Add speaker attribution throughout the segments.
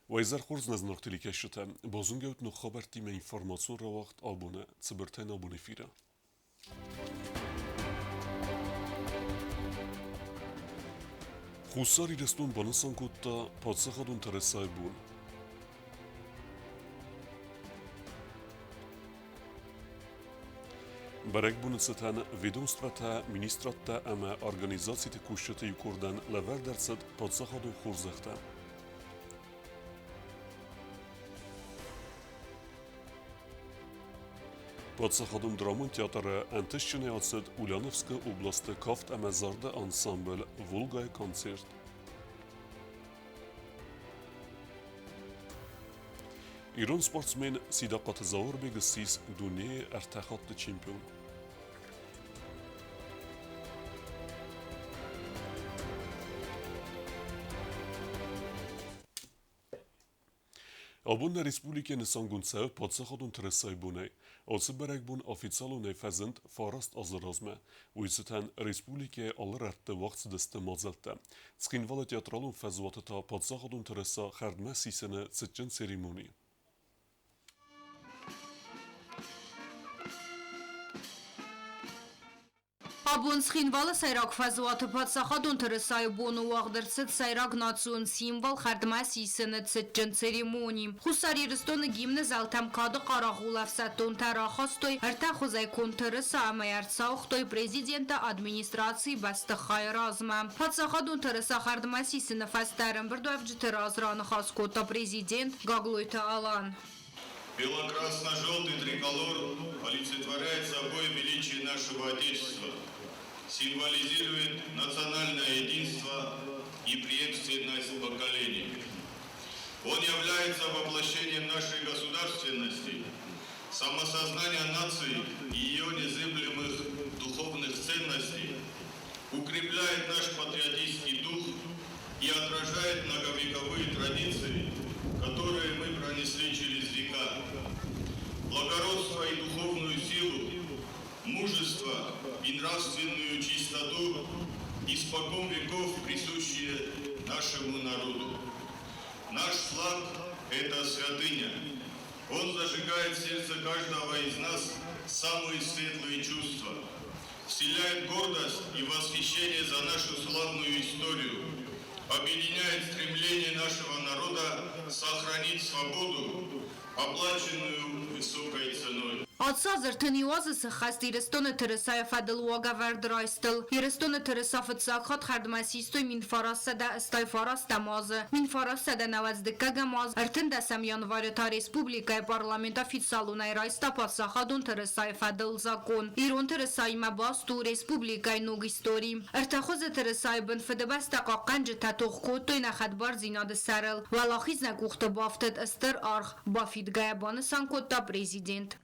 Speaker 1: Вайзар хорз назнахтили кешута, бозунгеут но хабартиме информацион равахт абуне, цибертен абуне фира. Хусари рестун банасан кутта, падсахадун таресай бун. Барек бунецетен ведомствата, министрата, ама организациите кушчата юкурдан левер дерцет падсахадун хурзахта. Падсахадун драмон театры антышчыны ацет Ульяновска областы кафт амазарда ансамбль Волгай концерт. İran sportsmen Sidaqat Zavur Begisiz Dune Ertaxatlı çempion. Abunna Respublike Nisangunsev padsaxadun tressaybune, Alsıberekbun oficialune fezend farast azırazme, Uyseten Respublike alır ertte vaqt deste mazelte. Skinvala teatralun fezvateta padsaxadun tressa xerdme sisene sıccen serimoni.
Speaker 2: Abun sxinvala sayrak fazwatı patsakadun tırısay bonu wağdırsit sayrak natsun simval xardmasi senet setcen seremoni. Xusari ristonu gimne zaltam kadı qarağulaf sattun taraxastoy erta xuzay kontırısa amayartsa uxtoy prezidenta administrasiyi bastı xayrazma. Patsakadun tırısa xardmasi senefastarın bir dövcütü razranı xaskota prezident Gagloyta alan.
Speaker 3: Бело-красно-желтый триколор олицетворяет собой величие нашего Отечества, символизирует национальное единство и преемственность поколений. Он является воплощением нашей государственности, самосознания нации и ее незыблемых духовных ценностей, укрепляет наш патриотический дух и отражает многовековые традиции, которые мы пронесли через века. Благородство и духовную силу, мужество и нравственную чистоту испокон веков присущие нашему народу. Наш флаг – это святыня. Он зажигает в сердце каждого из нас самые светлые чувства, вселяет гордость и восхищение за нашу славную историю, объединяет стремление нашего народа сохранить свободу, оплаченную высокой ценой.
Speaker 2: Atsazır tıniyazı sıxast İristonu tırısaya fadıl vaga verdraystıl. İristonu tırısa fıtsakhat xardmasistoy min farasa da istay faras damazı. Min farasa da navazdika gamaz. Ertin desem yanvarı ta Respublikaya parlamenta fitsalunay raysta patsaxadun tırısaya fadıl zakon. İron tırısaya mabastu Respublikaya nog istori. Ertaxoz tırısaya bin fıdebasta qaqancı tatoxkotoy naxadbar zinadı sarıl. Valaxiznak uxta baftet ıstır arx. Bafidgaya banı sankota prezident.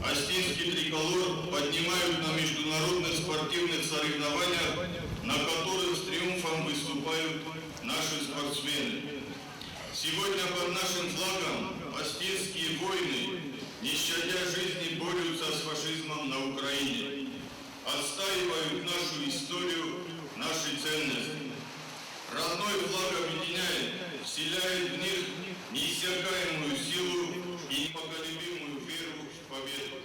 Speaker 3: Остинский триколор поднимают на международных спортивных соревнованиях, на которых с триумфом выступают наши спортсмены. Сегодня под нашим флагом остинские воины, не щадя жизни, борются с фашизмом на Украине, отстаивают нашу историю, наши ценности. Родной флаг объединяет, вселяет в них неиссякаемую силу и непоколебимую веру в победу.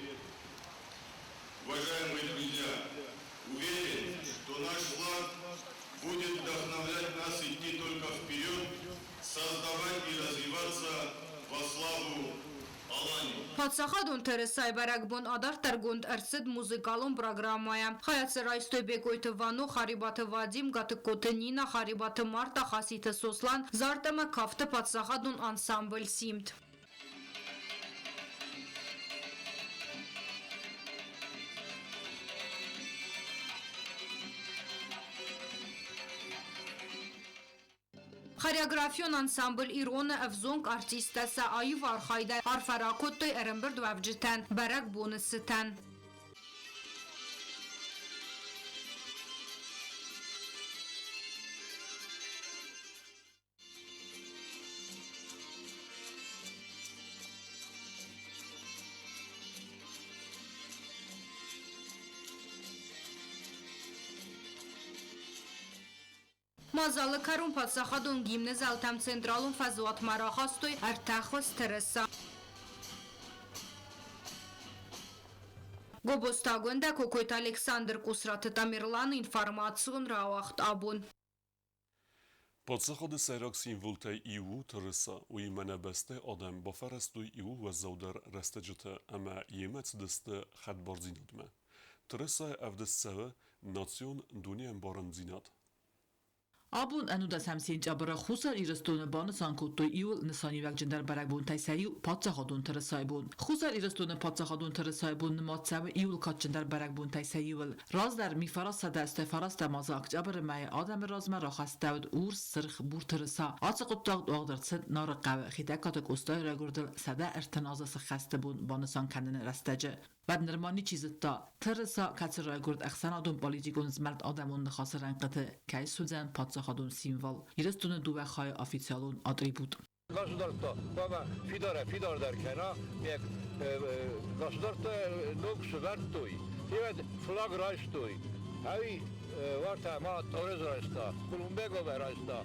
Speaker 3: Уважаемые друзья, уверен, что наш флаг будет вдохновлять нас идти только вперед, создавать и развиваться во славу Алании.
Speaker 2: Պատսախադուն թերեսայ բարակբուն ադար տրգունդ ըրցid մուզիկալուն պրագրամայա։ Հայացը ռայստոյ բեկոյթը վանու խարիբաթը վադիմ գատը կոթը նինա խարիբաթը մարտա խասիթը սոսլան զարտեմը կավտը պատսախադուն անսամբլ սիմտ։ Խարիոգրաֆիոն անսամբլ իրոնը ավզոնք արտիստասա այով արխայդա արֆարակոտոյ ըրմբրդ վավջտան բարակ բոնսըտան։ Fazlalıkarun patsaxadun gimne zaltam centralun fazuat marahastoy artaxos teresa. Գոբոստագոնդա կոկոյտ Ալեքսանդր Կուսրատը Տամիրլան ինֆորմացիոն ռաուախտ աբուն։
Speaker 1: Podsachody serok symbol tej iu trysa u imene beste odem bo ferestuj iu wezauder restejute ama jemec deste hadborzinodme. Trysa evdesceve nacjon duniem boranzinat.
Speaker 4: Abun enuda samsin cabara xusar iristone bana sankutto iul nisani vak jindar barak bun taysayu patsaxadun tırsaybun. Xusar iristone patsaxadun tırsaybun matsav iul kat jindar barak bun taysayul. Razdar mi farasa deste farasta mazak cabara may adam razma raxastawd ur sırx bur tırsa. Atsaqutaq oğdartsid narqav xidakatak ustay ragurdil sada irtinazası xaste bun bana sankandine rastacı. بعد نرمانی چیزت تا ترسا کتر گرد اخسانادون پالیتیکون زمرد آدمون خاصران قطع که سوزن پادساخادون سیموال یرستون دو خای آفیسیالون آتریبود.
Speaker 5: Государство, баба, Фидор деркена, як государство ног сувертуй, ивед флаг райстуй, хави варта ма торез райста, Колумбего райста,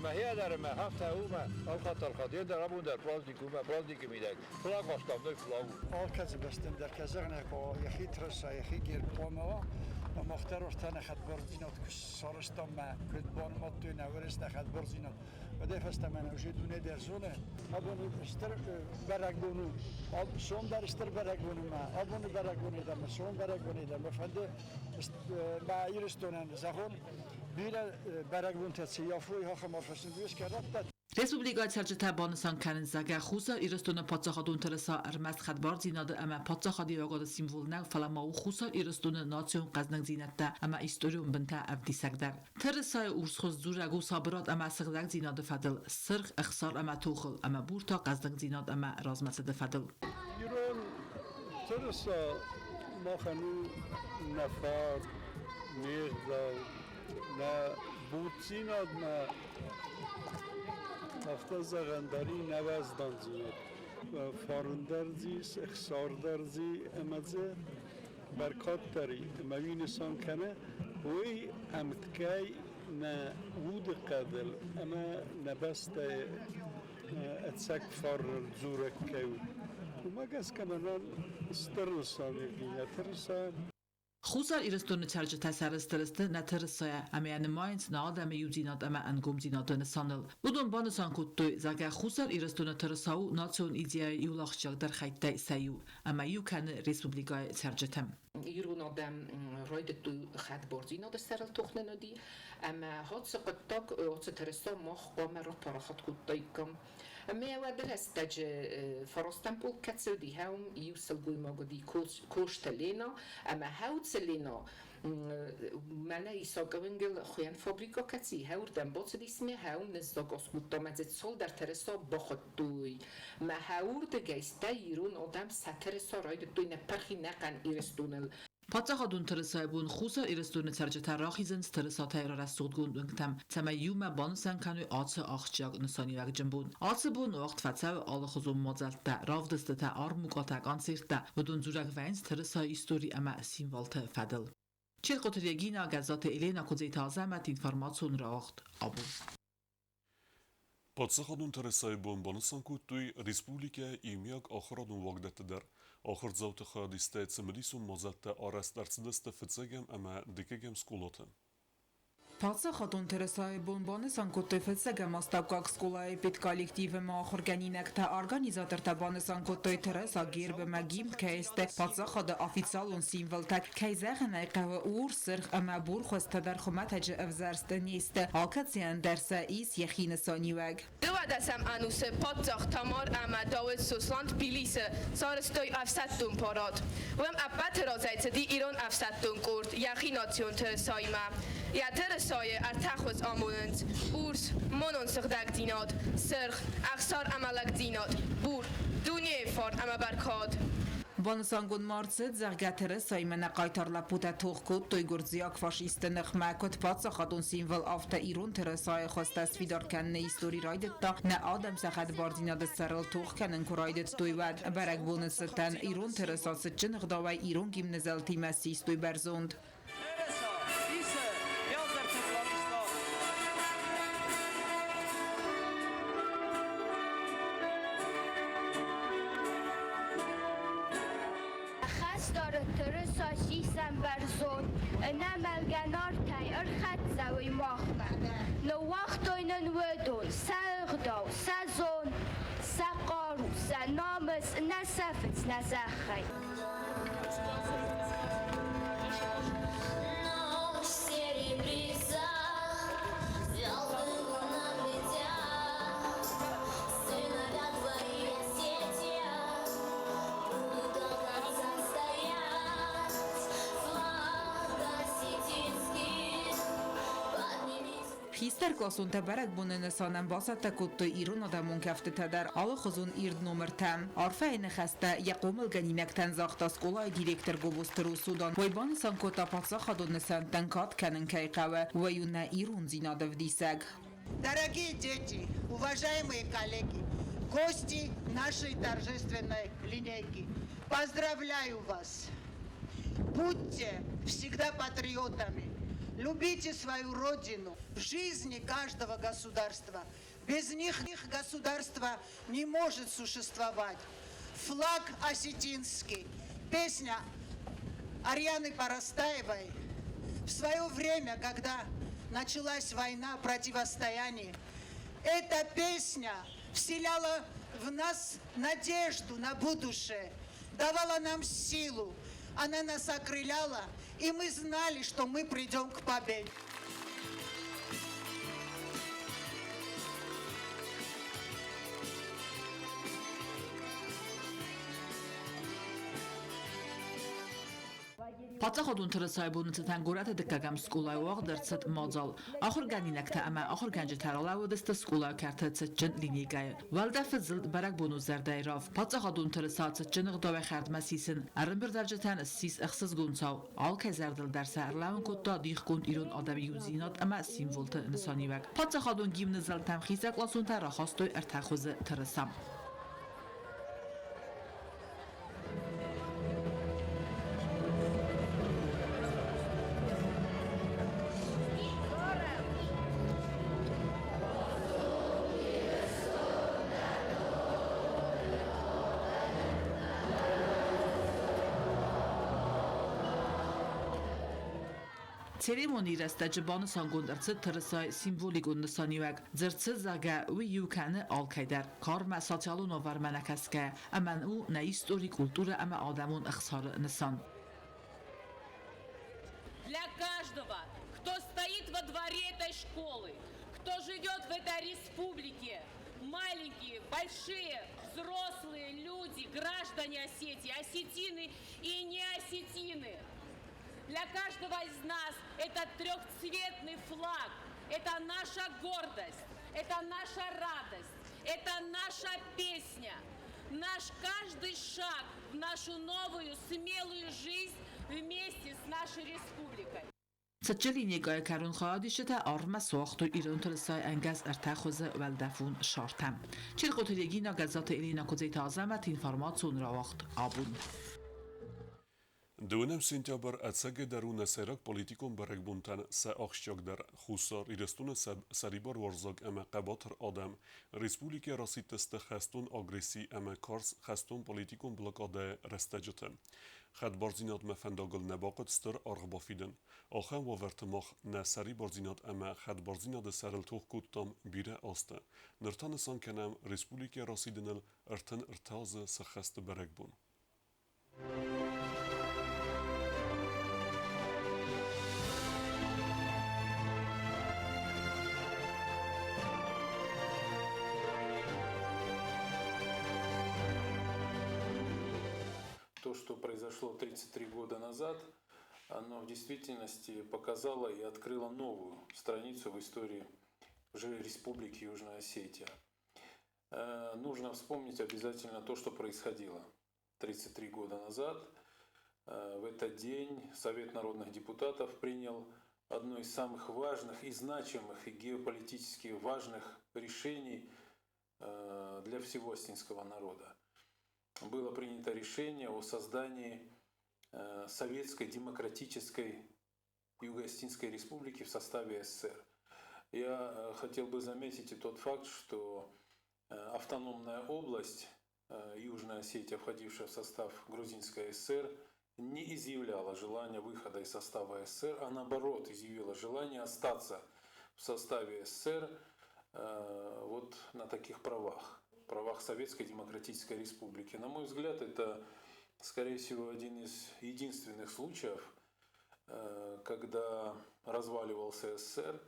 Speaker 5: ماهی در هفته اومه آلخات یه در ابون در پرازدیک میدک فلاگ باستم دوی فلاگ
Speaker 6: آلکاز بستم در کزغنه که یخی ترسا یخی گیر بامه و مختار ارتان خد برزینات که سارستم ما کد بانمات توی نورست خد برزینات و دفست من اوجه دونه در زونه ابون استر برگونو سوم در استر برگونو ما ابون برگونو در سوم برگونو در مفنده با ایرستونن زخون بیره برگون تسیافوی ها خمارفشن بیش کرد.
Speaker 4: Respublika Çerçete Banısan Kanınzaga Xusa İristonu Patsaxadun Teresa Ermez Xadbar zinadı ama Patsaxadi yogadı simvolnak falamavu Xusa İristonu nasyon qaznak zinatta ama istoriyum binta evdisakdar. Teresa ursxoz zuragu sabirat ama sıgdak zinadı fadıl sırx ixsar ama tuğıl ama burta qaznak zinad ama razmasıdı fadıl.
Speaker 6: İran Teresa maxanu nefar nirdav na butsinad na هفته زغندری نوزدانزی فاروندرزی اخساردرزی امزه برکات داری موین سان کنه وی امتکی نه وود قدل اما نبست اتسک فار زورک کهو و مگس کمنان استرسانی گیه ترسان
Speaker 4: Xusar İristonu Çerçete seristiristi ne tırısaya ama yani mayınç ne adamı yuzinat ama engum zinatını sanıl. Budun banısan kuttu zaga Xusar İristonu tırısavu nasyon idiyayı yulaxçak der xaytta sayu ama yukanı Respublikaya Çerçetem.
Speaker 7: ایران آدم راید تو خد بردی ناد سرال تخنه ندی اما هات سقطاق هات ترسا مخ قام را طرحت کودای کم اما اول هستج فرستم پول کتسودی هم یوسل گوی ماگدی کوشت لینا اما هاوت لینا مالا ایسا گوینگل خویان فابریکا کتی هاوردم باز دیسمه هاون نزداگاس کودتا مزد سال در ترسا باخد دوی ما هاورد گیسته ایران آدم سترسا راید دوی نپرخی نقن ایرستونل
Speaker 4: Patsaxadun tırısaybun Xusar İristonu Çerçete raxizin tırısatay rastugdgun ıngtam tama yuma banısan kanu atsı axçak nısani vaqjambun. Atsı bun vaqt fatsav alıxuzun mazalta ravdıstıta armuqatak ansirta udun zurak vayns tırısa istori ama simvolta fadıl. Çil qotiryagina gazete Elena Kuzeyta azamet informasyon rağht abu.
Speaker 1: Podsaxadun trysaybun banısan kuttuy Respublika imyak axradun vaqdatidir. Axır zavtı xadiste cimrisun mazatta arastarcidiste fitsegem ama dikegem skulotı.
Speaker 8: Patsaxadun Teresa Bonbanısan Kuttoyfetse Gamastapkak Skolay Pit Kollektivi Mahorganinekte organizatorta Banısan Kuttoy Teresa Girbe Magim Keste Patsaxadı ofitsialun simvoltak Kayzağınay qava uğur sırx ama burxosta der xumatacı evzerste niste Alkatsiyan derse is yaxine sonivag.
Speaker 9: Dövədəsəm anuse Patsax Tamar ama David Susland Bilise Sarıstoy afsattun parad. Vem appat razaytdi İran afsattun kurd yaxi nasyon Teresayma. Ya Teresay artaxos amonund urs monon sıqdak dinad sırx axsar amalak dinad bur dunye far ama barkad.
Speaker 8: Banısangun Martsit zerga Teresay mena qaytarla puta tuğkut toy gurdziyak faşiste nıxmakut Patsaxadun simvol afta İran Teresay xostas fidar kanne istori raydetta ne adam saxad bardina de sarıl tuğkanen kuraydet toyvad barak bonustan İran Teresa sıçın gdavay İran gimnezalti masistoy berzond.
Speaker 10: Tırısaçı sen berzon, nemel genar tay ırxat zavi mahme. No vaktoynen vedon, sağdav, sezon, saqaru, senames, nesafet, nesaxay.
Speaker 8: Փիստեր կոսուն թե բերեք բունը նսանեմ բասատը կուտը իրուն ադամուն կավտը թեդար ալը խզուն իրդ նոմր թեմ արվե είναι խաստը յակոմլ գնինեք տեն զաղտաս կոլայ դիրեկտոր գոբուստրու սուդան ոյբան սանկոտա պատսախադոն նսան տենքատ կենն կայկավը ոյունը իրուն զինադև դիսակ
Speaker 11: Дорогие дети, уважаемые коллеги, гости нашей торжественной линейки, поздравляю вас! Будьте всегда патриотами, любите свою родину, в жизни каждого государства. Без них государство не может существовать. Флаг осетинский, песня Арианы Парастаевой. В свое время, когда началась война, противостояние, эта песня вселяла в нас надежду на будущее, давала нам силу, она нас окрыляла, и мы знали, что мы придем к победе.
Speaker 4: Պատսախոդուն թրսայբունը ցտանգորատը դկագամ սկուլայ ուաղ դրցտ մոձալ ախոր գանինակ թե ամա ախոր գանջի թարալավը դստը սկուլայ կարտը ցճն լինիգայ վալդաֆը զլդ բարակ բունու զերդայրով պատսախոդուն թրսացը ճնղ դովե խարդմասիսն արմբր դարջթան սիս ախսս գունցավ ալքե զերդլ դարսա արլավն կոտա դիխկուն իրոն ադամի յուզինատ ամա սիմվոլը նսանիվակ պատսախոդուն գիմնը զլտամ խիսակ լասուն տարա խոստոյ արտախոզը թրսամ Церемонии растаджибаны сангундерцы тырысай символикун нысанивак зерцы зага уи юканы алкайдар карма социалу новарманакаска аман у на истории культура ама адамун ихсары нысан.
Speaker 12: Для каждого, кто стоит во дворе этой школы, кто живет в этой республике, маленькие, большие, взрослые люди, граждане Осетии, осетины и не осетины. Для каждого из нас это трехцветный флаг, это наша гордость, это наша радость, это наша песня, наш каждый шаг в нашу новую смелую жизнь вместе с нашей республикой.
Speaker 4: Цчелини гай карун خادیشته آرم ساخت و ایران ترسای انگاز ارتخوز ولدفون شارتم. چیل قطریگی نگذات ایلینا کزی تازه مت اینفرماسیون را وقت آبون.
Speaker 1: Դունեմ սենտյաբր ացագե դարունը սերակ պոլիտիկոն բերեկբունտան սա աղշյակ դար խուսար իրստունը սարիբար վարզակ əmə qəbatır adam Respublika rasitəstə xəstun aqresi əmə kars xəstun politikon blokada rəstəcətə Xəd barzinat mə fəndaqıl nəbaqət stır arğbafidin Axən vavərtımaq nə sari barzinat əmə xəd barzinadı səril tox kuttam birə astı Nırtanı sankənəm Respublika rasidinil ırtın ırtazı səxəstə bərəkbun
Speaker 13: То, что произошло 33 года назад, оно в действительности показало и открыло новую страницу в истории уже Республики Южная Осетия. Нужно вспомнить обязательно то, что происходило 33 года назад. В этот день Совет народных депутатов принял одно из самых важных и значимых и геополитически важных решений для всего осетинского народа. Было принято решение о создании Советской Демократической Юго-Осетинской Республики в составе СССР. Я хотел бы заметить и тот факт, что автономная область Южная Осетия, входившая в состав Грузинской ССР, не изъявляла желания выхода из состава СССР, а наоборот изъявила желание остаться в составе СССР вот на таких правах Советской Демократической Республики. На мой взгляд, это, скорее всего, один из единственных случаев, когда разваливался СССР,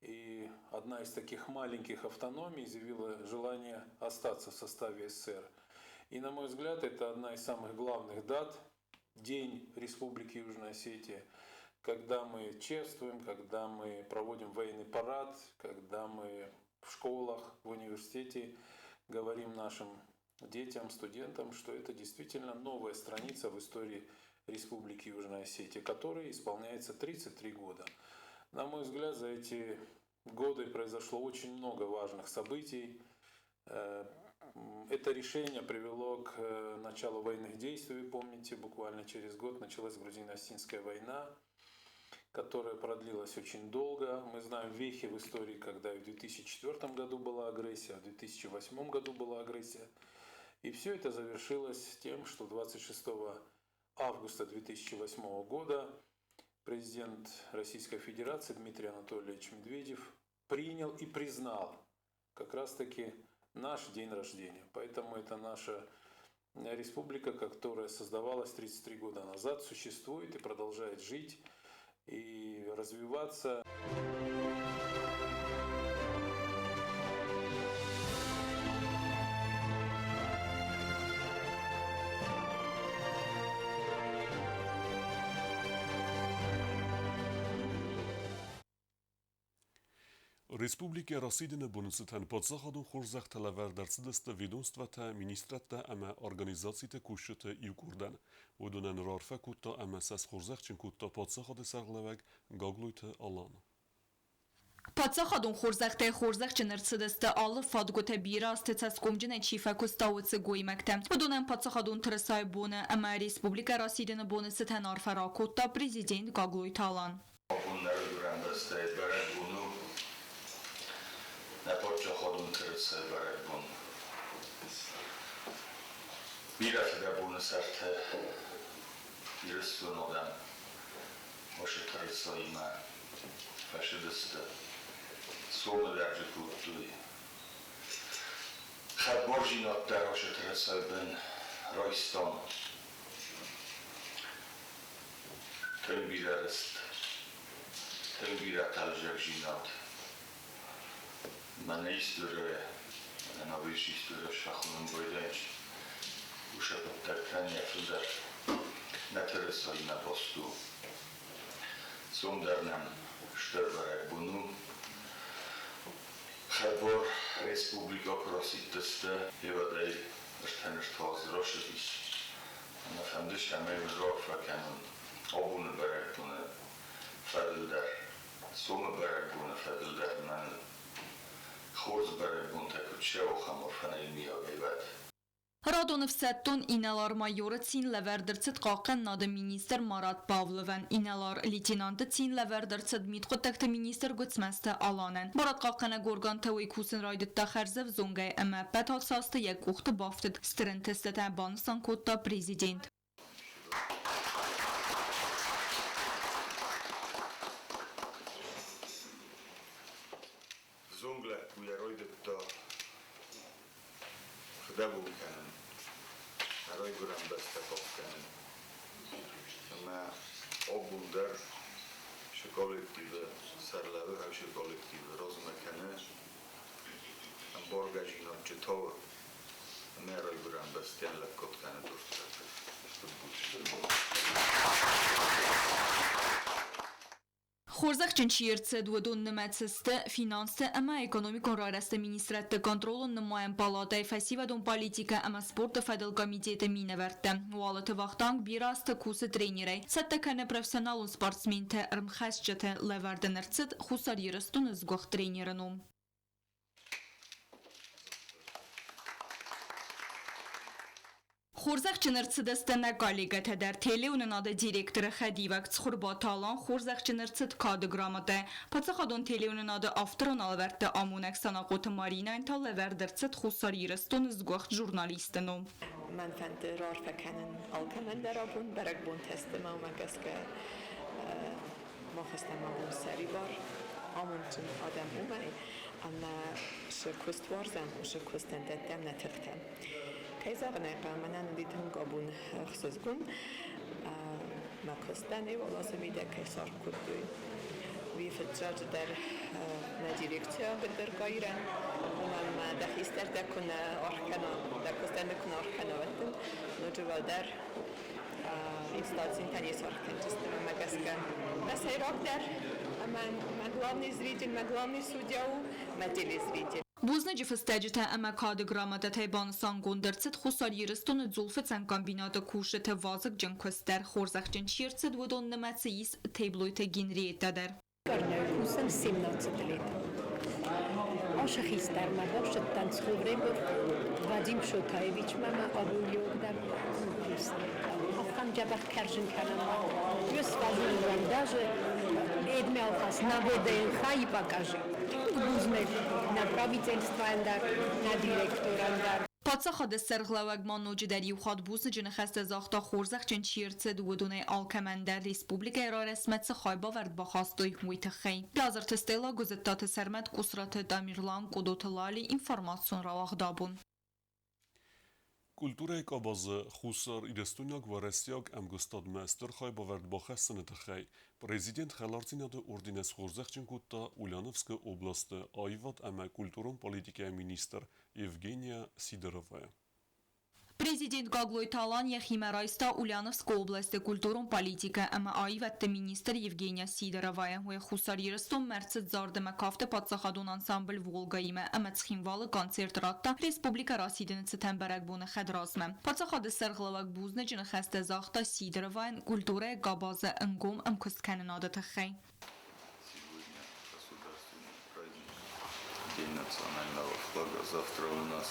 Speaker 13: и одна из таких маленьких автономий изъявила желание остаться в составе СССР. И, на мой взгляд, это одна из самых главных дат, День Республики Южная Осетия, когда мы чествуем, когда мы проводим военный парад, когда мы в школах, в университете говорим нашим детям, студентам, что это действительно новая страница в истории Республики Южная Осетия, которой исполняется 33 года. На мой взгляд, за эти годы произошло очень много важных событий. Это решение привело к началу военных действий. Вы помните, буквально через год началась Грузино-Осетинская война, которая продлилась очень долго. Мы знаем вехи в истории, когда и в 2004 году была агрессия, в 2008 году была агрессия. И все это завершилось тем, что 26 августа 2008 года президент Российской Федерации Дмитрий Анатольевич Медведев принял и признал как раз-таки наш день рождения. Поэтому это наша республика, которая создавалась 33 года назад, существует и продолжает жить и развиваться.
Speaker 1: Республика Расидина бунуситан подсахадун хурзах талавар дарцидаста ведомствата министрата ама организациите кушута юкурдан. Удунан рарфа кутта ама сас хурзах чин кутта подсахады сарглаваг гаглуйта алан.
Speaker 2: Подсахадун хурзахте хурзах чинерцидасты аллы фадгута бирасты цаскомджина чифа кустауцы гоймакта. Удунан подсахадун трасай буна ама Республика Расидина бунуситан арфара кутта президент гаглуйта алан.
Speaker 14: Podsachodun tırısı bırak bun. Bir hafta bunu serte yürüstün olan hoşu tırısı ima faşidistı solu derci kutluyu. Xat borjinat der hoşu tırısı ben Royston tüm bir arist tüm bir atalcak jinat. Мене історія, на вищій історії шаховим бойданчі. Уша подтактання фудар на тересой на посту. Сумдарнам штърбарак буну. Хабор республика кроситтесте евадай въртанър зрошевис. На фандыш амевин рокфа канун. Обуны барак буна фадылдар. Сума барак буна фадылдар ман.
Speaker 2: Radon vsettun inalar majoret sin leverdercet qaken nadı minister Marat Pavloven inalar leytenantı sin leverdercet mitqotakta minister gutsmeste alanen. Marat qaqena gorgan tawi kusin raydıtta xerzev zongay ama petat sastı yak uxtu baftet strentestete banistan kotta prezident.
Speaker 3: Zungle ujaroidetta Xdabukanen, Aroiguran Bestakopkanen. Mä obundar şu kollektiivi sarlavi, şu kollektiivi rozmekene, borgajinot czytowy, mä Aroiguran Bestianle kotkanen dostat.
Speaker 2: Хурзах чинчирце двудун немецесте финансте ама экономикон рарасте министратте контролун немаем палатай фасивадун политика ама спорта федел комитета миневерте. Уалаты вахтанг бирасте кусы тренерей. Саттакане профессионалун спортсменте рмхасчете леварденерцет хусар ерестун изгох тренерину. خورزخ چنرتسد استنگالیگت در تلیون ناد دیرکتر خدیوک تخور با تالان خورزخ چنرتسد کادگرامده پس خودون تلیون ناد آفتران آلورد آمونک سناقوت مارینا انتا لوردرتسد خساری رستون زگوخت جورنالیستنو
Speaker 15: من فند رار فکنن آلکمن درابون برگ بون تستم آمک است که ما خستم آمون سری بار آمون چون آدم اومه اما شکست وارزم و شکست اندتم نتختم کیزاغنه قامنان دیدن قابون خصوصگون ما کستنه و لازم ایده کیسار کردوی وی فتجاج در ندیرکتیا قدر قایرن ما دخیستر دکن آرکنا در کستن دکن آرکنا وطن نجوال در instalației tani sorgente ma magaska na sajrok der ma главный зритель ma главный судья ma телезритель
Speaker 2: بوزنجی فستاجت اما کادگرامات تایبان سانگوندرتت خساری رستون زولفت سن کامبینات کوشت وازق جن کستر خورزخ جن چیرتت ودون نمتسیس تیبلویت گینریت دادر
Speaker 16: Jsem 17 let. Ošachistár ma bavšet tancovreb Vadim Šotajevič mama abuliok dar Afgan jabach karzyn kanama. Już fazil randarze edme alfas nawode chai pokaże. Buzne направительства dar na dyrektora dar.
Speaker 2: پادسا سرغلوگ مانوج دری و خاد بوس جن خسته زاختا خورزخ چن چیرت دودونه آلکمندر ریسپوبلیک را رسمت سخای باورد با خواستوی مویت خی. لازر تستیلا گزتات سرمت کسرات دامیرلان قدوت لالی اینفرماسیون را واخدابون.
Speaker 1: کلتورای کاباز خوسر ایرستونیاک و رسیاک ام گستاد مستر خای باورد با خستن تخی. پرزیدنت خلارتینا ده اردینس خورزخ چن کتا اولانوفسک اوبلاست آیوات ام کلتورون پالیتیکای مینیستر Евгения Сидорова.
Speaker 2: Президент Гаглой Талан Яхимарайста Ульяновской области культурун политика ама айватта министр Евгения Сидорова و خساری رستم مرسد زارد مکافت پادساخادون انسامبل ولگایمه ама цхинвалы концерт ратта республика расиден сетемберек буны хадразме. Пادсахады сырғлавак бузны жын хасте захта Сидоровайн культура габаза ынгом ымкустканын адаты хай.
Speaker 14: День национального флага. Завтра у нас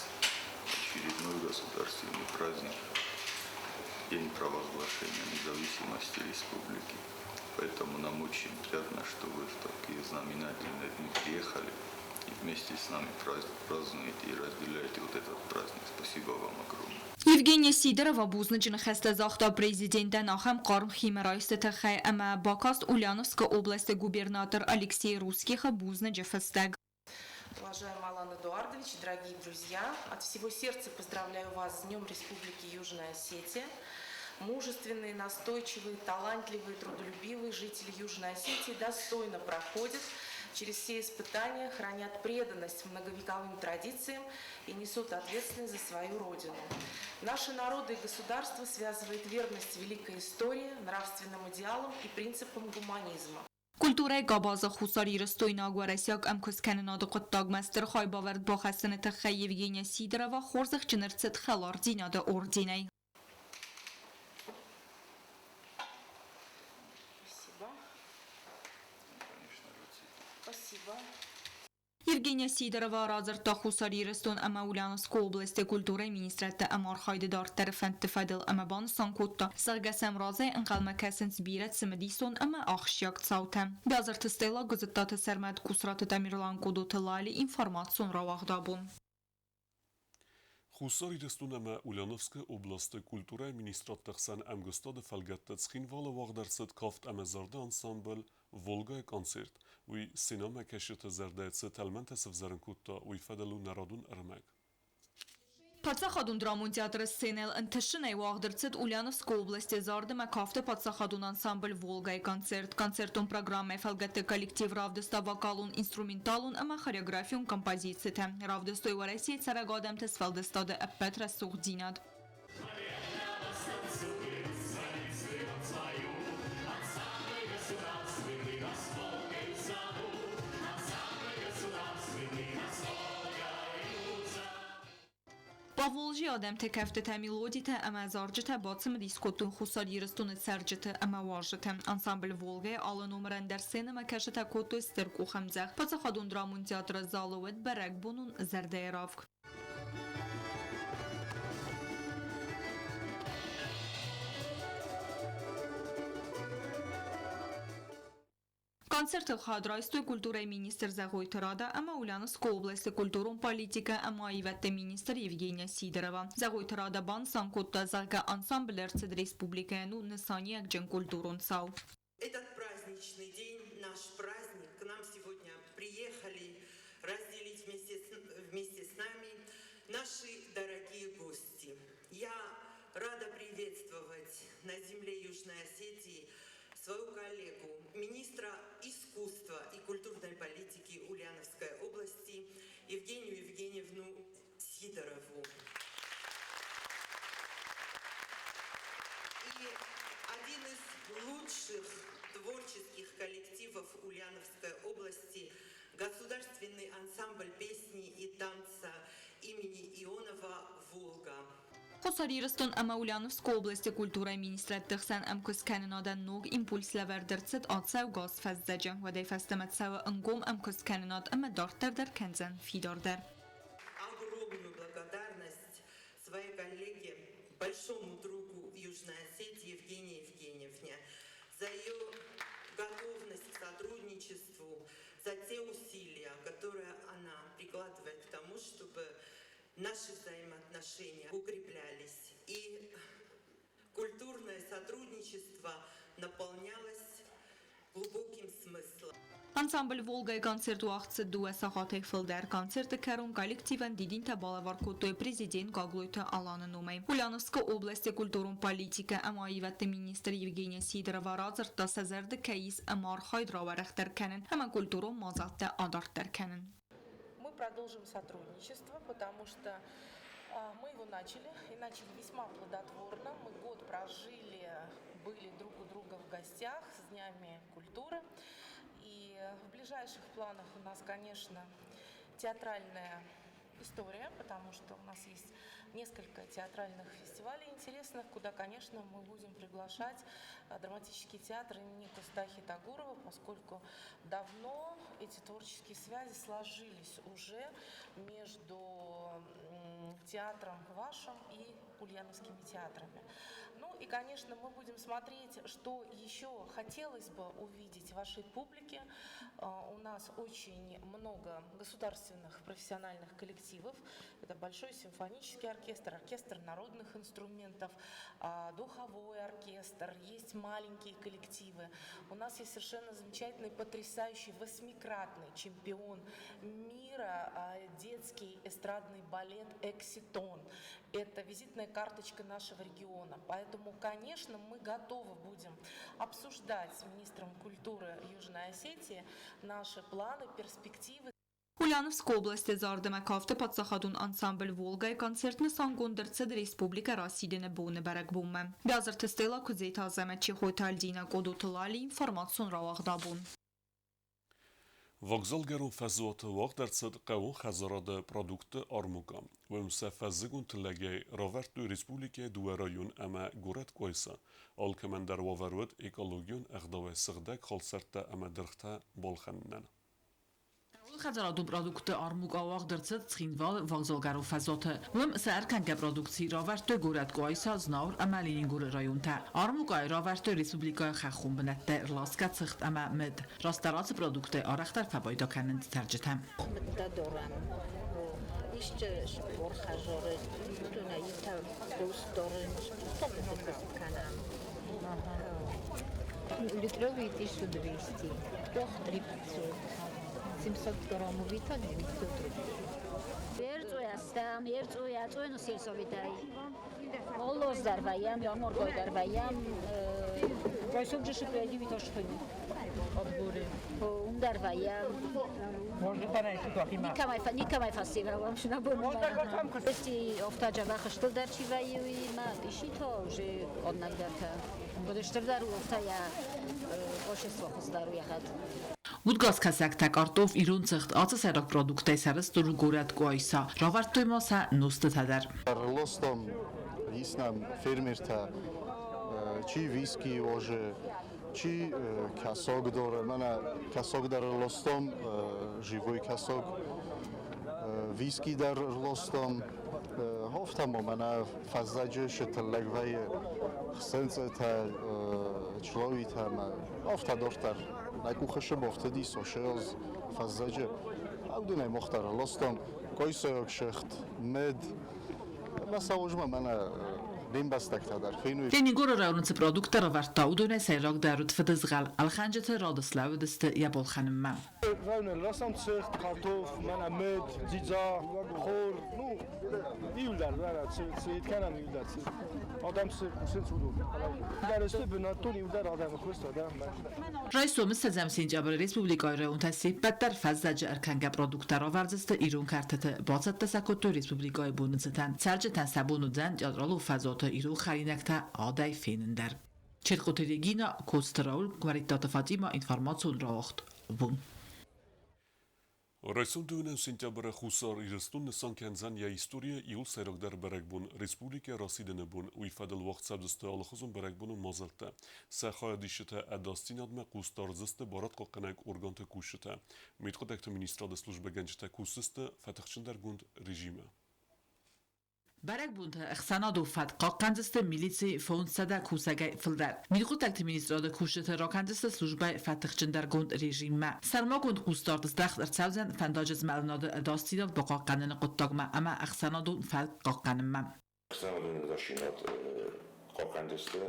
Speaker 14: очередной государственный праздник, День провозглашения независимости республики. Поэтому нам очень приятно, что вы в такие знаменательные дни приехали и вместе с нами празднуете и разделяете вот этот праздник. Спасибо вам огромное.
Speaker 2: Евгения Сидорова бузны жын хасте захта президентен ахам қарм химерайсты тахай ама бакаст Ульяновской области губернатор Алексей Русских бузны джефестег.
Speaker 17: Уважаемый Алан Эдуардович, дорогие друзья, от всего сердца поздравляю вас с Днем Республики Южная Осетия. Мужественные, настойчивые, талантливые, трудолюбивые жители Южной Осетии достойно проходят через все испытания, хранят преданность многовековым традициям и несут ответственность за свою родину. Наши народы и государства связывает верность великой истории, нравственным идеалам и принципам гуманизма.
Speaker 2: کلتورای گاباز خوساری رستوینا و رسیاک امکس کنناد قطاق مستر خای باورد با خستن تخی Евгения Сидорова خورزخ چنرتسد خلار دیناد اردینی. Евгения Сидорова разыр та хусари рестон ама Ульяновской области культуры министрата амар хайды дар тарфан тфадил ама бан санкутта саргасам разы انقل مكاسن سبيرت سمديسون اما اخشياك تصوتا بازر تستيلا گزتات سرمد كسرات دميرلان قدوت لالي информацион را واخدابون.
Speaker 1: Хусари рестунама Ульяновской области культура министраттахсан амгостад фалгатта цхинвала вагдерсет кафт амазарда ансамбл Волга концерт وی سینما کشت زرده تلمنت سفزرن کوتا وی فدلو نرادون ارمک.
Speaker 2: پادساخادون درامون تئاتر سینل انتشنای واخدرتسد Ульяновской области زارد مکافت پادساخادون انسامبل Волга концертون программы фалгатте коллектив равдыста вокалун инструменталун ама хореографиун композицията. Равдыстой варасиет сарагадам тесфалдыстады аппет рассух динад. Поволжье адам текафте тамилодите ама заржите бацым дискотун хусари рестунет саржите ама важите. Ансамбль Волга алы номерен дар сцена кашете коту стирку хамзах. Пацахадун драмун театра заловет берек бунун зерде равк. Концерт хадрайстой культурой министр Загойторада, ама Ульяновской области культурум политика, ама ивette министр Евгения Сидорова. Загойторада бан санкутта зага ансамбль РЦД Республика, ну несани акджен культурун сау.
Speaker 18: Этот праздничный день, наш праздник, к нам сегодня приехали разделить вместе с нами наши дорогие гости. Я рада приветствовать на земле Южной Осетии свою коллегу, министра искусства и культурной политики Ульяновской области Евгению Евгеньевну Сидорову. И один из лучших творческих коллективов Ульяновской области – государственный ансамбль песни и танца имени Ионова «Волга».
Speaker 2: Хосарирстон ама Ульяновской области культуры министра Тахсан амкус кананадан ног импульс лавердерцет отцав газ фаззаджа, вадай фастамат сава ангом амкус кананад ама дартер дар канзан фидордер.
Speaker 18: Огромную благодарность своей коллеге, большому другу Южной Осетии Евгении Евгеньевне за ее готовность к сотрудничеству, за те усилия, которые она прикладывает к тому, чтобы наши взаимоотношения укреплялись, и культурное сотрудничество наполнялось глубоким смыслом.
Speaker 2: Ансамбль «Волга» концерту ахцы дуэ сахаты филдер концерты карун коллективен дидин табалавар кутой президент Гаглойта Алана Нумай. Ульяновской области культурум политика ама ивette министр Евгения Сидорова разырта сазерды кейс амар хайдраварахтер кенен, ама культурум мазатта адартер кенен.
Speaker 17: Мы продолжим сотрудничество, потому что мы его начали весьма плодотворно. Мы год прожили, были друг у друга в гостях с Днями культуры. И в ближайших планах у нас, конечно, театральная история, потому что у нас есть несколько театральных фестивалей интересных, куда, конечно, мы будем приглашать драматический театр имени Костахи Тагурова, поскольку давно эти творческие связи сложились уже между театром вашим и ульяновскими театрами. Ну и, конечно, мы будем смотреть, что еще хотелось бы увидеть вашей публике. У нас очень много государственных профессиональных коллективов. Это Большой симфонический оркестр, оркестр народных инструментов, духовой оркестр, есть маленькие коллективы. У нас есть совершенно замечательный, потрясающий, 8-кратный чемпион мира детский эстрадный балет «Экситон». Это визитная карточка нашего региона. Поэтому, конечно, мы готовы будем обсуждать с министром культуры Южной Осетии наши планы, перспективы.
Speaker 2: Ульяновской области зардемакафты подсахадун ансамбль «Волга» концертны сангундерцед республика Расидине Боне Баракбуме. Бязар тестела кузейта азаматчи хойтальдина кодутылали информацион равагдабун.
Speaker 1: Вокзалгарун фазуаты вақдарцад қавун хазарада продукты армуга. Вымса фазигун тиллагай раварту республика дуа район ама гурат койса. Алкамендар ваварват экологион ағдавай сығдаг қалсарта ама дырхта болханнан.
Speaker 4: Խազարադու պրոդուկտը արմուկ ավաղ դրծած ծխինվալ վաղզալգարով ֆազոտը։ Ում սարքան կա պրոդուկցի ռավարտը գորատ կոայսա զնավոր ամալինին գորը ռայոնտա։ Արմուկ այ ռավարտը ռեսուբլիկա խախում բնատը ռլասկա ծխտ ամա մդ ռաստարացը պրոդուկտը արախտար ֆաբայդականն դիթարջտամ։
Speaker 19: Մտադորան Իշճը որ խաժորը դունա իթա դոստորն տոպտոպկանամ։ Литровый 1200, трех 300. 700 граммовый так 900 рублей. Երծույաստամ, երծույածույն ու սիրսովիտայի։ Ոլոզ դարվայամ, ямор գոյ դարվայամ, գայսով ջշկրեդի վիտոշխույն։ Отборы. Un дարвայամ։
Speaker 20: Можно понять, что ахима.
Speaker 19: Никамай фасивавам, шнабон. Если офтаджава хштыл дарчиваю и ма пишито уже однак дарка. Будешь дару офтая ошество хоздару яхад.
Speaker 4: Ուդգաս կասակտա կարտով իրուն ծղտ ացասարակ պրոդուկտ այսարս դուր գորատ կոայսա, ռավարտ դույմասա նուստը թադար։
Speaker 21: Ռլոստոմ իսնամ ֆերմերտա, չի վիսկի օժը, չի կասոգ դորը, մանա կասոգ դար ռլոստոմ, ժիվոյ կասոգ, վիսկի դար ռլոստոմ, հովտամո, մանա ֆազաջը շտլագվայ խսենցը թա չլովի թա, հովտա դորտար։ نکوخش باخته دی سوشیاز فزجه عودونه مختار لستم کویسه شخت مد مثلا وجمه من بین بستک تدر فینوی
Speaker 4: Denigor raunce produkter vart taudone seirog darut fedezgal alxanjete Radoslav dest yabol khanma.
Speaker 6: raune lasam zegt kartof man med ziza khor nu yullar dara zit kana yullar adam sen sudu dareste benatun yullar adam khost adam
Speaker 4: Raisom sezamsin jabr respublikay raunte better fazzaje erkanga produkter avarzeste irun kartete bozat tasakotu respublikay bunzetan seljetan sabunudan jadrolu fazota iru kharinekta aday finender. Çetkoteregina kostraul kvalitate Fatima informațiun rocht bun.
Speaker 1: Rajson dövnen sentября хусар ирстун санкензан я история ил серогдар баракбун республика расиденебун уйфадл вақт сабдсты алхузун баракбун мазалта сахая дишта адастинадме кустарзсты барат қоқанак органты кушта метходакт министрада служба генчта куссты фатахчиндар гунд режима
Speaker 4: Барак бунта ихсанад уфад қоққанзсты милиции фонсада кусагай филдар. Милхутакт министрада кушта раканзсты служба фатахчиндар гунд режима. Сарма гунд кустардсдах рцавзан фандажз малнада адастинад ба қоққанын қоттагма ама ихсанадун фад қоққанма.
Speaker 5: Ихсанадун дашинад қоққанзсты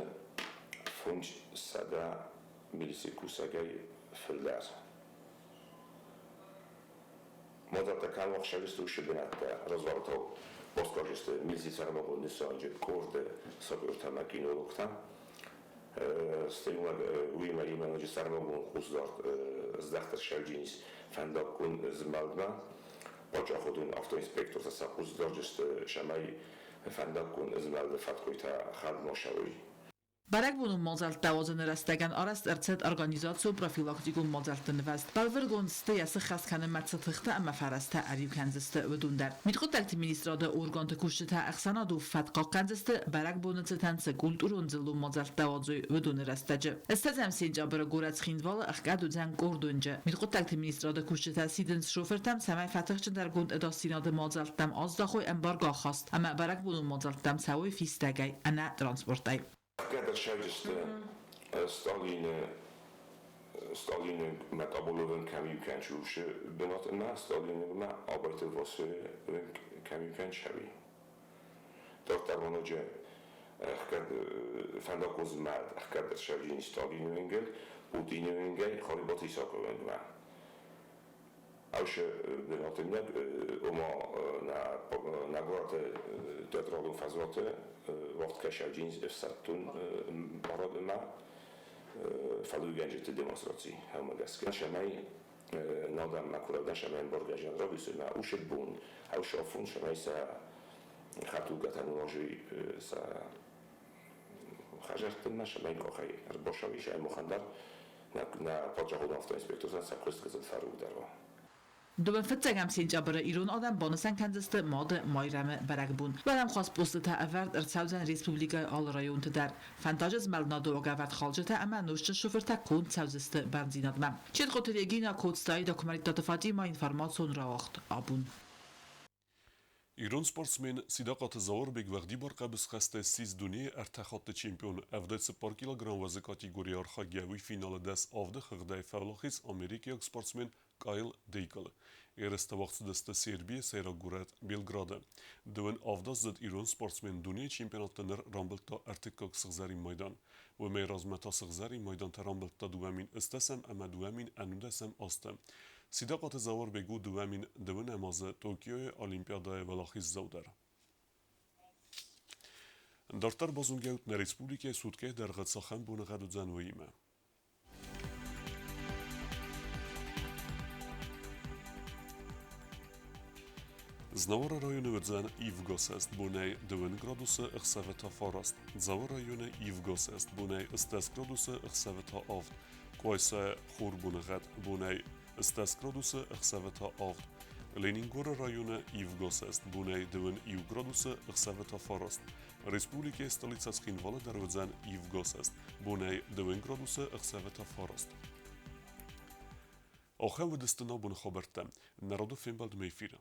Speaker 5: фонсада милиции кусагай филдар. Модата кан вахшависту шибинатта развалтов Поскажете, милиция могла не санджи корде собирта макинологта. Стримла уйма именно же сармогун куздар сдахтар шалджинис фандакун змалдма. Почаходун автоинспектор за куздар just шамай фандакун змалд фаткойта халд мошавой.
Speaker 4: Барак bunun mozalt davozını rastlagan arast ertsed organizasyon profilaktikun mozaltını vast. Balvergon steyası xaskanı matsatıqta ama farasta ariyukanzıstı ödündər. Mitqotakti ministrada organtı kuşta axsanadu fat qoqqanzıstı barak bunun tansı kulturun zillu mozalt davozu ödünü rastacı. Estazam senjabra gorat xindvala axqadu zan qordunca. Mitqotakti ministrada kuşta sidin şofertam samay fataqçılar gund edasinadı mozalttam azdaxoy embargo xast. Ama barak bunun mozalttam savi fistagay ana transportay.
Speaker 5: Когда шагiste Stalin met aboloven kamjukan чувше benat na Stalin ma arbeiter vase kamjukan shavi. Doktor Monoje kad fandakoz mad kad shavin Stalin engel Putin engel kharibat isakoven ma. Aush benat na oma na gorte teatralun fazlote وقت که شوجین افساتون برای ما فلوی گنجت دموکراسی هم دست که شمای نادم مکورد شمای برگشتن را بیشتر اوش بون او شافون شمای سا خطو گتن واژی سا خجالت نشمای کاری باشویش ای مخندر نه پادشاه دافت اینسپکتور سا قصد کزد فرود درو
Speaker 4: دوبن فتگم سنجابره ایران آدم بانسان کندست ماده مایرمه برگبون برم خواست پوسته اورد ارسالزن ریسپوبلیکای آل رایون در فانتاجز ملنادو و گورد خالجته اما نوشته شوفرتا کون سوزست بنزینادمه چید خاطریگینا کودستایی داکوماریتات فاطیما اینفرماسیون را وقت آبون
Speaker 1: ایران سپورتسمن سیداقات زور بیگ وقتی بار قبض خسته 6 دنیای ارتخاط چمپیون افدای سپار کیلوگرم وزن کاتگوری آرخا گوی فینال دست آفده خغدای فولاخیز آمریکایی سپورتسمن Kyle Deikal. Eerste wacht de Serbië Sera Gurat Belgrade. Doen afdas dat Iran sportsmen dünya çempionatlarında rambılta artık sıgzari meydan. Ve meyrazmeta sıgzari meydan rambılta duamin istesem ama duamin anudesem astem. Sidakat zawar begu duamin devin amazı Tokyo'ya olimpiyadaya velahiz zavdar. Dartar bazungevt na Respublike Sudke der Gatsachen bunu gadudzan vayime. Znawara rajony wydzen Ivgos est bunej 2 gradusy ihsaveta farast. Zawar rajony Ivgos est bunej 10 gradusy ihsaveta avd. Koysa khur bunegat bunej 10 gradusy ihsaveta avd. Leningora rajony Ivgos est bunej 2 gradusy ihsaveta farast. Respublike stolica Skinvala der wydzen Ivgos est bunej 2 gradusy ihsaveta farast. آخر و دستنا بون خبرتم نرادو فیلم بالد میفیره